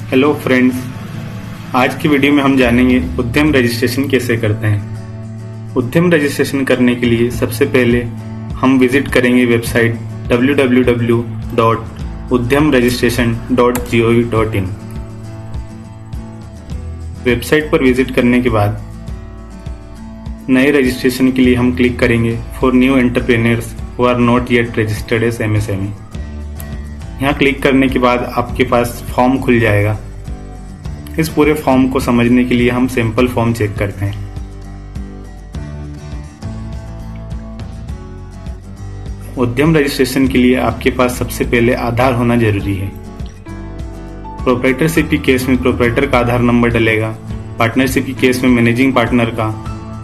Hello friends, आज की video में हम जानेंगे उद्यम रजिस्ट्रेशन कैसे करते हैं। उद्यम रजिस्ट्रेशन करने के लिए सबसे पहले हम विजिट करेंगे वेबसाइट www.udyamregistration.gov.in। वेबसाइट पर विजिट करने के बाद नए रजिस्ट्रेशन के लिए हम क्लिक करेंगे for new entrepreneurs who are not yet registered as MSME। यहाँ क्लिक करने के बाद आपके पास फॉर्म खुल जाएगा। इस पूरे फॉर्म को समझने के लिए हम सैंपल फॉर्म चेक करते हैं। उद्यम रजिस्ट्रेशन के लिए आपके पास सबसे पहले आधार होना जरूरी है। प्रोप्राइटरशिप के केस में प्रोप्राइटर का आधार नंबर डलेगा, पार्टनरशिप के केस में मैनेजिंग पार्टनर का,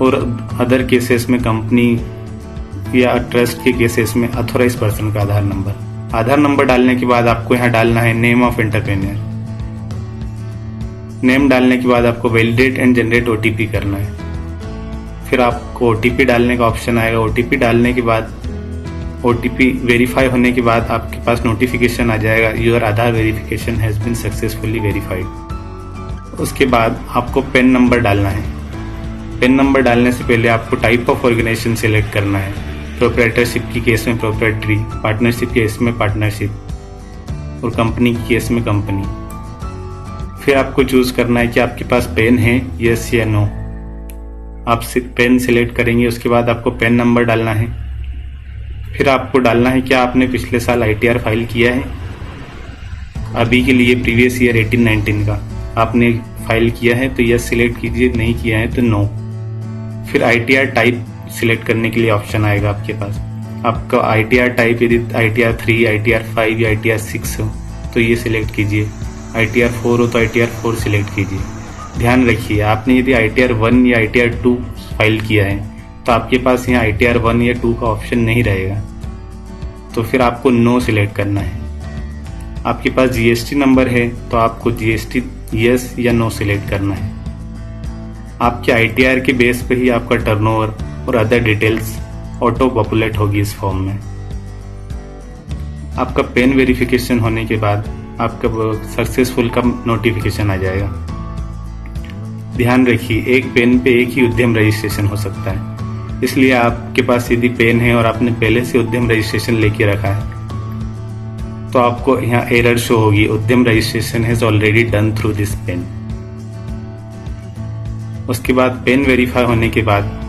और अदर केसेस में कंपनी या ट्रस्ट के केसेस में ऑथोराइज पर्सन का आधार नंबर। आधार नंबर डालने के बाद आपको यहाँ डालना है नेम ऑफ एंटरप्रेन्योर। नेम डालने के बाद आपको वैलिडेट एंड जनरेट OTP करना है। फिर आपको OTP डालने का ऑप्शन आएगा। OTP डालने के बाद OTP वेरीफाई होने के बाद आपके पास नोटिफिकेशन आ जाएगा, your Aadhaar verification has been successfully verified. उसके बाद आपको पेन नंबर डालना है। पेन नंबर डालने से पहले आपको टाइप ऑफ ऑर्गेनाइजेशन सिलेक्ट करना है। प्रोप्राइटरशिप की केस में प्रोप्राइटरी, पार्टनरशिप के केस में पार्टनरशिप, और कंपनी की केस में कंपनी। फिर आपको चूज करना है कि आपके पास पेन है, यस या नो। आप पेन सिलेक्ट करेंगे। उसके बाद आपको पेन नंबर डालना है। फिर आपको डालना है क्या आपने पिछले साल ITR फाइल किया है। अभी के लिए प्रीवियस ईयर 18-19 का आपने फाइल किया है तो यस सिलेक्ट कीजिए, नहीं किया है तो नो। फिर ITR टाइप सिलेक्ट करने के लिए ऑप्शन आएगा आपके पास। आपका ITR टाइप यदि ITR 3, ITR 5 या ITR 6 हो तो ये सिलेक्ट कीजिए। ITR 4 हो तो ITR 4 सिलेक्ट कीजिए। ध्यान रखिए, आपने यदि ITR 1 या ITR 2 फाइल किया है तो आपके पास यहाँ ITR 1 या 2 का ऑप्शन नहीं रहेगा, तो फिर आपको नो सिलेक्ट करना है। आपके पास GST नंबर है तो आपको GST यस या नो सिलेक्ट करना है। आपके ITR के बेस पे ही आपका टर्नओवर और अदर डिटेल्स ऑटो पॉपुलेट होगी इस फॉर्म में। आपका पेन वेरिफिकेशन होने के बाद आपका सक्सेसफुल का नोटिफिकेशन आ जाएगा। ध्यान रखिए, एक पेन पे एक ही उद्यम रजिस्ट्रेशन हो सकता है, इसलिए आपके पास यदि पेन है और आपने पहले से उद्यम रजिस्ट्रेशन लेके रखा है तो आपको यहाँ एरर शो होगी, Udyam registration has already done through this PAN. उसके बाद पेन वेरीफाई होने के बाद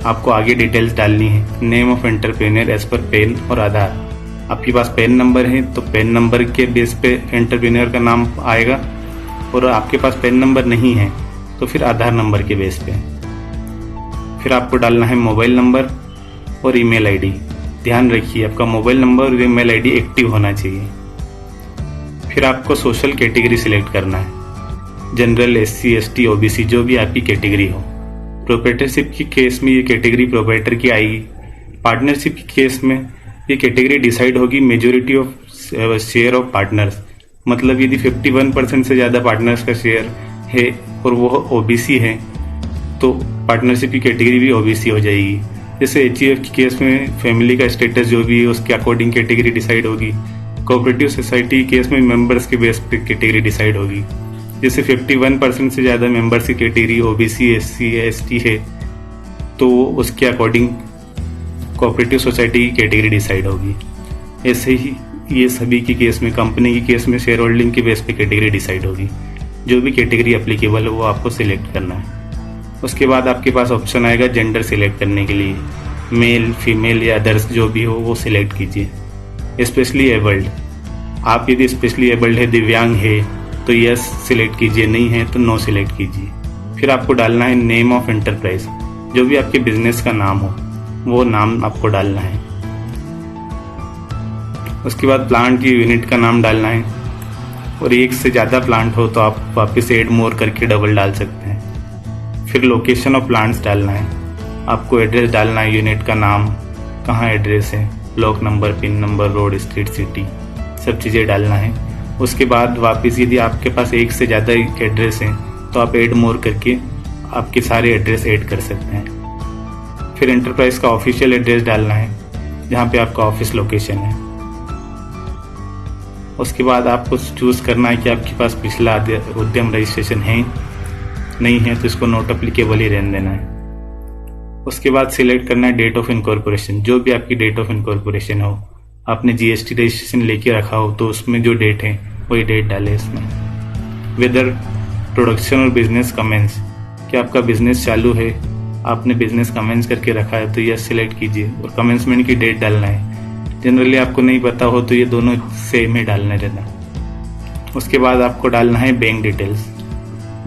आपको आगे डिटेल्स डालनी है। Name of entrepreneur as per PAN और आधार। आपके पास पेन नंबर है तो पेन नंबर के बेस पे एंटरप्रेन्योर का नाम आएगा, और आपके पास पेन नंबर नहीं है तो फिर आधार नंबर के बेस पे। फिर आपको डालना है मोबाइल नंबर और ईमेल आईडी। ध्यान रखिए, आपका मोबाइल नंबर और ईमेल आईडी एक्टिव होना चाहिए। फिर आपको सोशल कैटेगरी सिलेक्ट करना है, जनरल, SC, ST, OBC, जो भी आपकी कैटेगरी हो। प्रोप्राइटरशिप की केस में ये कैटेगरी प्रोप्राइटर की आएगी। पार्टनरशिप की केस में ये कैटेगरी डिसाइड होगी majority of share of partners, मतलब यदि 51% से ज़्यादा पार्टनर्स का शेयर है और वो OBC है तो पार्टनरशिप की कैटेगरी भी OBC हो जाएगी। जैसे HUF की केस में फैमिली का स्टेटस जो भी है उसके अकॉर्डिंग कैटेगरी डिसाइड होगी। कोऑपरेटिव सोसाइटी की केस में मेंबर्स के बेस पे कैटेगरी डिसाइड होगी। जैसे 51% से ज़्यादा मेंबर्स की कैटेगरी OBC, SC या ST है तो उसके अकॉर्डिंग कोऑपरेटिव सोसाइटी की कैटेगरी डिसाइड होगी। ऐसे ही ये सभी की केस में, कंपनी की केस में शेयर होल्डिंग के बेस पे कैटेगरी डिसाइड होगी। जो भी कैटेगरी एप्लीकेबल है वो आपको सिलेक्ट करना है। उसके बाद आपके पास ऑप्शन आएगा जेंडर सिलेक्ट करने के लिए, मेल, फीमेल या अदर्स जो भी हो वो सिलेक्ट कीजिए। स्पेशली एबल्ड, आप यदि स्पेशली एबल्ड है, दिव्यांग है तो यस सिलेक्ट कीजिए, नहीं है तो नो सिलेक्ट कीजिए। फिर आपको डालना है नेम ऑफ एंटरप्राइज, जो भी आपके बिजनेस का नाम हो वो नाम आपको डालना है। उसके बाद प्लांट की यूनिट का नाम डालना है, और एक से ज़्यादा प्लांट हो तो आप वापस ऐड मोर करके डबल डाल सकते हैं। फिर लोकेशन ऑफ प्लांट्स डालना है, आपको एड्रेस डालना है, यूनिट का नाम, कहाँ एड्रेस है, block number, pin number, road, street, city, सब चीज़ें डालना है। उसके बाद वापस यदि आपके पास एक से ज़्यादा एड्रेस हैं तो आप ऐड मोर करके आपके सारे एड्रेस ऐड कर सकते हैं। फिर एंटरप्राइज का ऑफिशियल एड्रेस डालना है जहाँ पे आपका ऑफिस लोकेशन है। उसके बाद आपको चूज़ करना है कि आपके पास पिछला उद्यम रजिस्ट्रेशन है, नहीं है तो इसको नॉट एप्लीकेबल ही रहने देना है। उसके बाद सिलेक्ट करना है डेट ऑफ इनकॉर्पोरेशन। जो भी आपकी डेट ऑफ इनकॉर्पोरेशन हो, आपने जीएसटी रजिस्ट्रेशन लेके रखा हो तो उसमें जो डेट है वही डेट डाले इसमें। वेदर प्रोडक्शन और बिजनेस कमेंस, क्या आपका बिजनेस चालू है, आपने बिजनेस कमेंस करके रखा है तो यस सिलेक्ट कीजिए और कमेंसमेंट की डेट डालना है। जनरली आपको नहीं पता हो तो ये दोनों सेम ही डालने रहना। उसके बाद आपको डालना है बैंक डिटेल्स।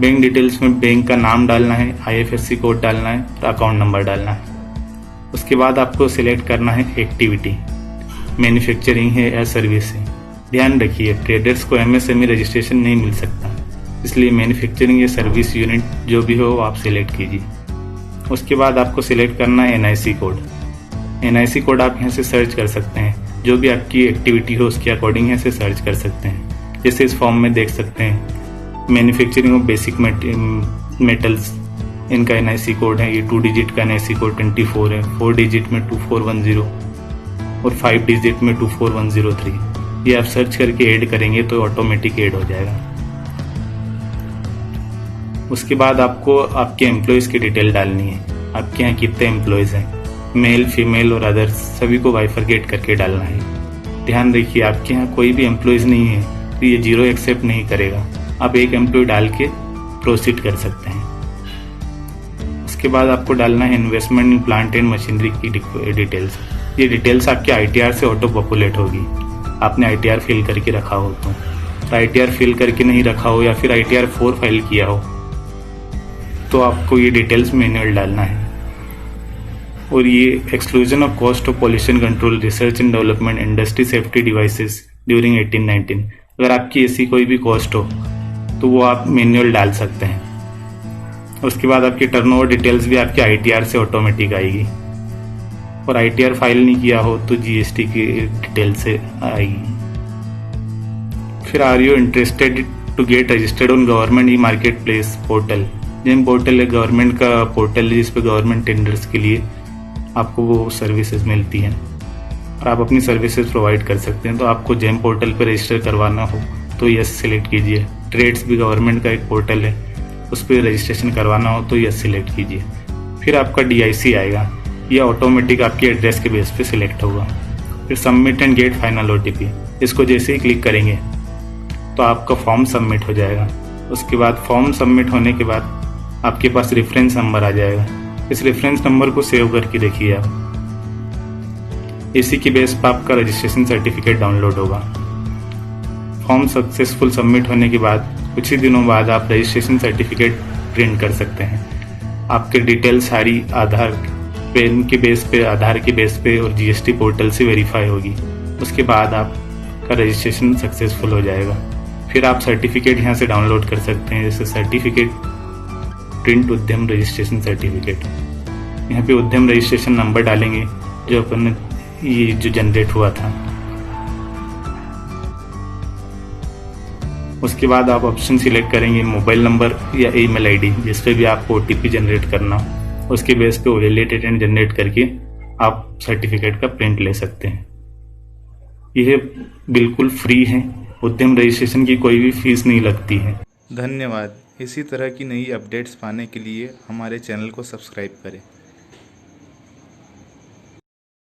बैंक डिटेल्स में बैंक का नाम डालना है, IFSC कोड डालना है और अकाउंट नंबर डालना है। उसके बाद आपको सिलेक्ट करना है एक्टिविटी, मैन्युफैक्चरिंग है या सर्विस है। ध्यान रखिए ट्रेडर्स को MSME रजिस्ट्रेशन नहीं मिल सकता, इसलिए मैन्युफैक्चरिंग या सर्विस यूनिट जो भी हो आप सिलेक्ट कीजिए। उसके बाद आपको सिलेक्ट करना है NIC कोड। NIC कोड आप यहाँ से सर्च कर सकते हैं, जो भी आपकी एक्टिविटी हो उसके अकॉर्डिंग यहाँ से सर्च कर सकते हैं। जैसे इस फॉर्म में देख सकते हैं मैन्युफैक्चरिंग ऑफ बेसिक मेटल्स, इनका NIC कोड है, ये 2 डिजिट का NIC कोड 24 है, 4 डिजिट में 2410 और 5 डिजिट में 24103। ये आप सर्च करके ऐड करेंगे तो ऑटोमेटिक ऐड हो जाएगा। उसके बाद आपको आपके एम्प्लॉयज की डिटेल डालनी है। आपके यहाँ कितने एम्प्लॉयज हैं, मेल फीमेल और अदर्स, सभी को बाइफरकेट करके डालना है। ध्यान रखिए आपके यहाँ कोई भी एम्प्लॉयज नहीं है तो ये 0 एक्सेप्ट नहीं करेगा। आप एक एम्प्लॉय डाल के प्रोसीड कर सकते हैं। उसके बाद आपको डालना है investment in plant and machinery की डिटेल्स। ये डिटेल्स आपके ITR से ऑटो पॉपुलेट होगी, आपने ITR फिल करके रखा हो तो ITR फिल करके नहीं रखा हो या फिर ITR 4 फाइल किया हो तो आपको ये डिटेल्स मैनुअल डालना है। और ये exclusion of cost of pollution control, research and development, industry safety devices during 18-19, अगर आपकी ऐसी कोई भी कॉस्ट हो तो वो आप मैनुअल डाल सकते हैं। उसके बाद आपकी टर्नओवर डिटेल्स भी आपके ITR से ऑटोमेटिक आएगी और ITR फाइल नहीं किया हो तो GST की डिटेल से आएगी। फिर are you interested to get registered on government e marketplace portal. GeM portal है गवर्नमेंट का पोर्टल है जिसपे गवर्नमेंट टेंडर्स के लिए आपको वो सर्विसेज मिलती हैं और आप अपनी सर्विसेज प्रोवाइड कर सकते हैं। तो आपको जेम पोर्टल पर रजिस्टर करवाना हो तो यस सिलेक्ट कीजिए। ट्रेड्स भी गवर्नमेंट का एक पोर्टल है, उस पर रजिस्ट्रेशन करवाना हो तो यस सिलेक्ट कीजिए। फिर आपका DIC आएगा, यह ऑटोमेटिक आपके एड्रेस के बेस पे सिलेक्ट होगा। फिर submit and get final OTP, इसको जैसे ही क्लिक करेंगे तो आपका फॉर्म सबमिट हो जाएगा। उसके बाद फॉर्म सबमिट होने के बाद आपके पास रेफरेंस नंबर आ जाएगा। इस रेफरेंस नंबर को सेव करके रखिए आप। इसी की बेस पर आपका रजिस्ट्रेशन सर्टिफिकेट डाउनलोड होगा। फॉर्म सक्सेसफुल सबमिट होने के बाद कुछ ही दिनों बाद आप रजिस्ट्रेशन सर्टिफिकेट प्रिंट कर सकते हैं। आपके डिटेल सारी आधार पेन के बेस पे, आधार के बेस पे और GST पोर्टल से वेरीफाई होगी। उसके बाद आपका रजिस्ट्रेशन सक्सेसफुल हो जाएगा। फिर आप सर्टिफिकेट यहाँ से डाउनलोड कर सकते हैं, जैसे सर्टिफिकेट प्रिंट उद्यम रजिस्ट्रेशन सर्टिफिकेट। यहाँ पे उद्यम रजिस्ट्रेशन नंबर डालेंगे जो अपन ये जो जनरेट हुआ था। उसके बाद आप ऑप्शन सिलेक्ट करेंगे मोबाइल नंबर या ईमेल ID जिस पे भी आपको OTP जनरेट करना, उसके बेस पे वैलिडेट एंड जनरेट करके आप सर्टिफिकेट का प्रिंट ले सकते हैं। यह बिल्कुल फ्री है, उद्यम रजिस्ट्रेशन की कोई भी फीस नहीं लगती है। धन्यवाद। इसी तरह की नई अपडेट्स पाने के लिए हमारे चैनल को सब्सक्राइब करें।